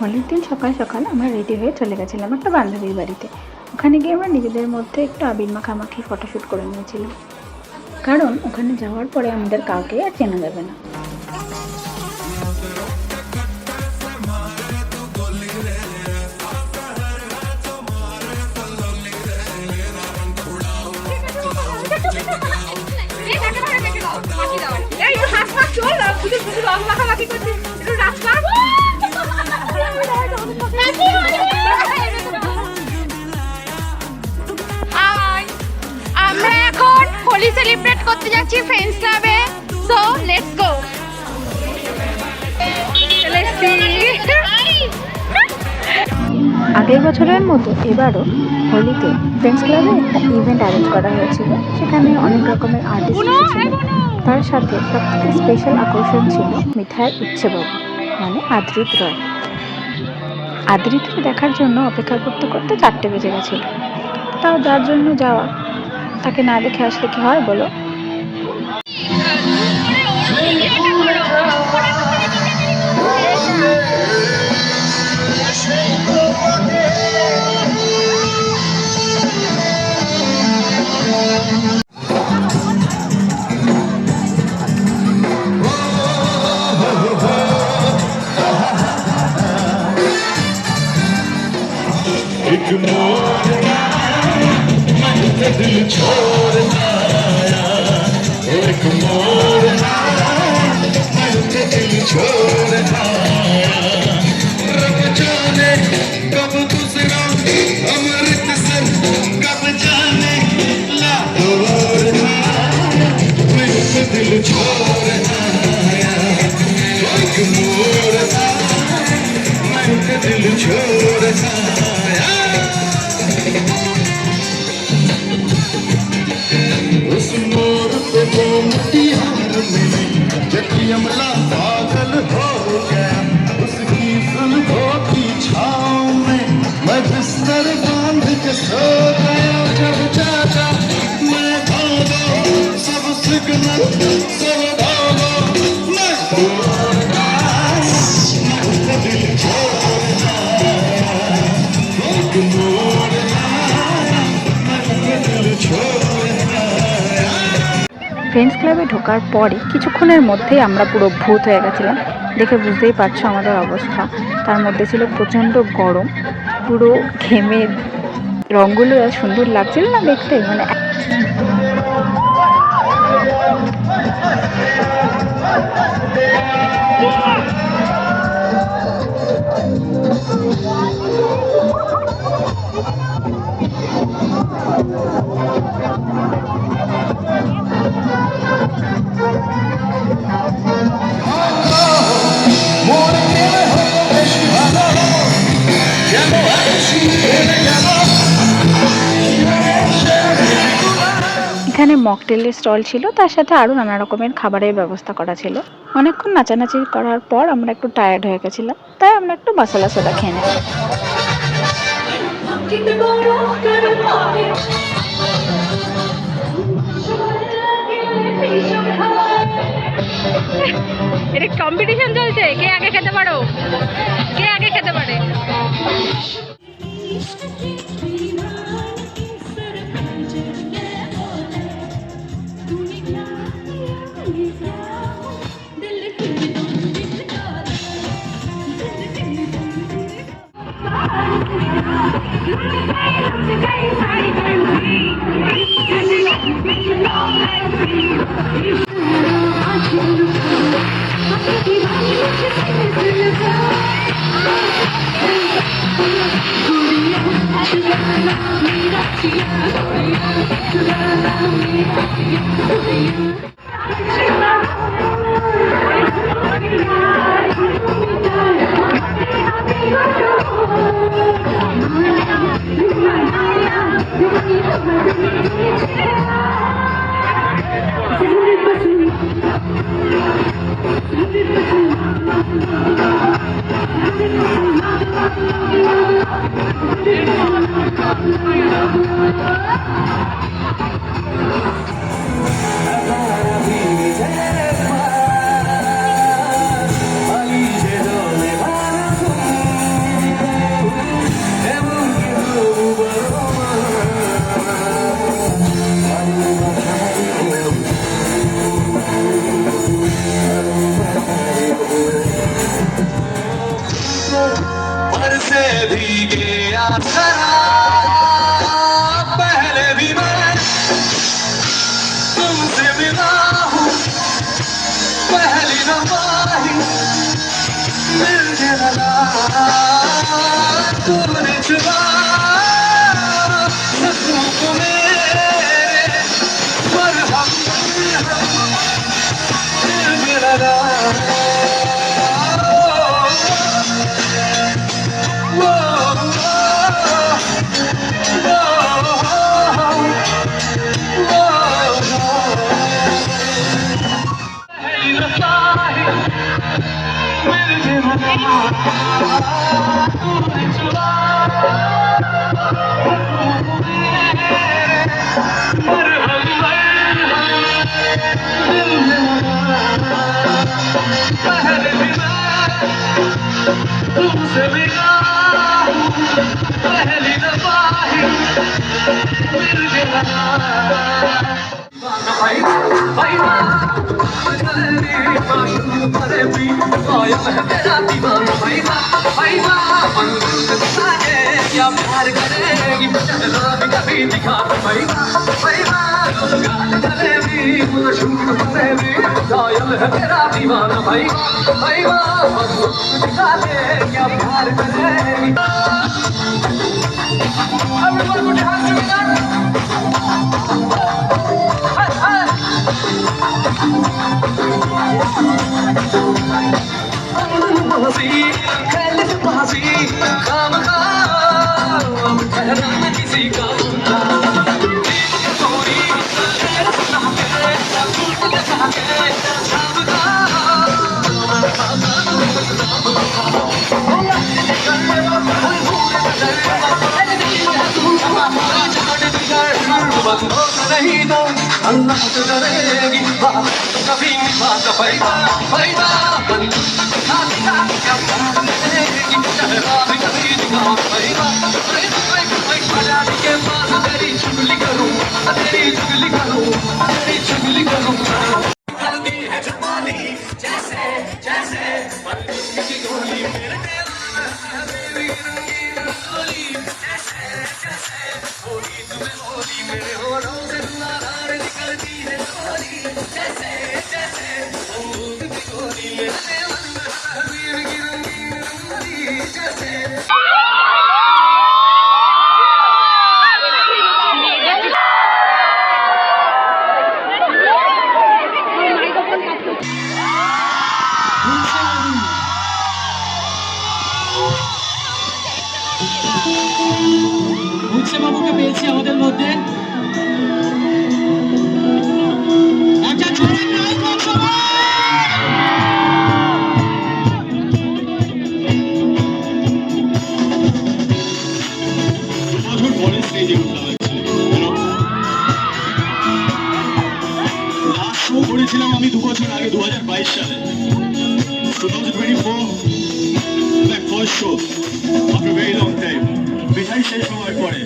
হোলির দিন সকাল সকাল আমরা রেডি হয়ে চলে গেছিলাম একটা বান্ধবীর বাড়িতে। ওখানে গিয়ে আমরা নিজেদের মধ্যে একটু আবির মাখামাখি ফটোশ্যুট করে নিয়েছিলাম, কারণ ওখানে যাওয়ার পরে আমাদের কাউকে আর চেনা যাবে না। আমরা এখন হোলি সেলিব্রেট করতে যাচ্ছি ফ্রেন্ডস ক্লাবে। So let's go. আগের বছরের মতো এবারও হোলিতে ফ্রেন্ডস ক্লাবে একটা ইভেন্ট অ্যারেঞ্জ করা হয়েছিল। সেখানে অনেক রকমের আর্টিস্ট এসেছিল। তার সাথে সবথেকে স্পেশাল আকর্ষণ ছিল মিঠাইয়ের উচ্ছেবাবু, মানে আদ্রিত রয়। আদ্রিতকে দেখার জন্য অপেক্ষা করতে করতে 4টে বেজে গেছিল। তাও যার জন্য যাওয়া, তাকে না দেখে আসলে কি হয় বলো? दिल छोड़ना एक मोड़ दिल छोड़ना रब जाने कब दूसरा अमृत से कब जाने लाहौरना दिल छोड़ना एक मोड़ दिल छोड़ना अमला पागल हो गया उसकी जुल्फों की छाँव में मैं बिस्तर बांध के सो गया। जब चाचा मैं भागा सब सिग्नल सब भागा मैं दिल छोड़ना एक मोड़ना दिल छोड़ना। ফ্রেন্ডস ক্লাবে ঢোকার পরে কিছুক্ষণের মধ্যেই আমরা পুরো ভূত হয়ে গেছিলাম। দেখে বুঝতেই পারছো আমাদের অবস্থা। তার মধ্যে ছিল প্রচণ্ড গরম, পুরো ঘেমে রঙগুলো সুন্দর লাগছিল না দেখতে, মানে এখানে মকটেলের স্টল ছিল, তার সাথে আরও নানা রকমের খাবারের ব্যবস্থা করা ছিল। অনেকক্ষণ নাচানাচি করার পর আমরা একটু টায়ার্ড হয়ে গেছিলাম, তাই আমরা একটু মশলা সোডা খেয়ে নিলাম। এটা কম্পিটিশন চলছে, কে আগে খেতে পারো, কে আগে খেতে পারে। ये आसरा पहले भी मैं तुमसे मिला हूँ पहली दफा ही मिल गया तूने चुरा सपनों को मेरे पर हम मिल गया तुमसे मिला पहली दफा ही मिल गया भाई भाई तेरा दीवाना भाई भाई क्या प्यार करेगी चलना भी कभी दिखा भाई भाई करेगी करेगी कायल है तेरा दीवाना भाई भाई दिखा दे क्या प्यार करेगी Everyone put your hands together. किसी का नहीं तो अल्लाह तो करेगी कभी नहीं बात पैदा पैदा के पास तेरी चुगली करूं तेरी चुगली करूं तेरी चुगली करूं जल्दी है जवानी जैसे जैसे की गोली मेरे मेरी रंगीन गोली जैसे जैसे होली तुम्हें होली मेरे होठों से नारार निकलती है गोली जैसे जैसे बंदूक की गोली मेरे मन में हबीब की रंगीन गोली जैसे উৎসে বাবুকে পেয়েছি আমাদের মধ্যে একটা জোরে নাচ সবাই বছর পরে স্টেজে উঠলাম লাস্ট শো করেছিলাম আমি 2 বছর আগে 2022 সালে 2024 my first show after a very long time বিহাই শেষ হওয়ার পরে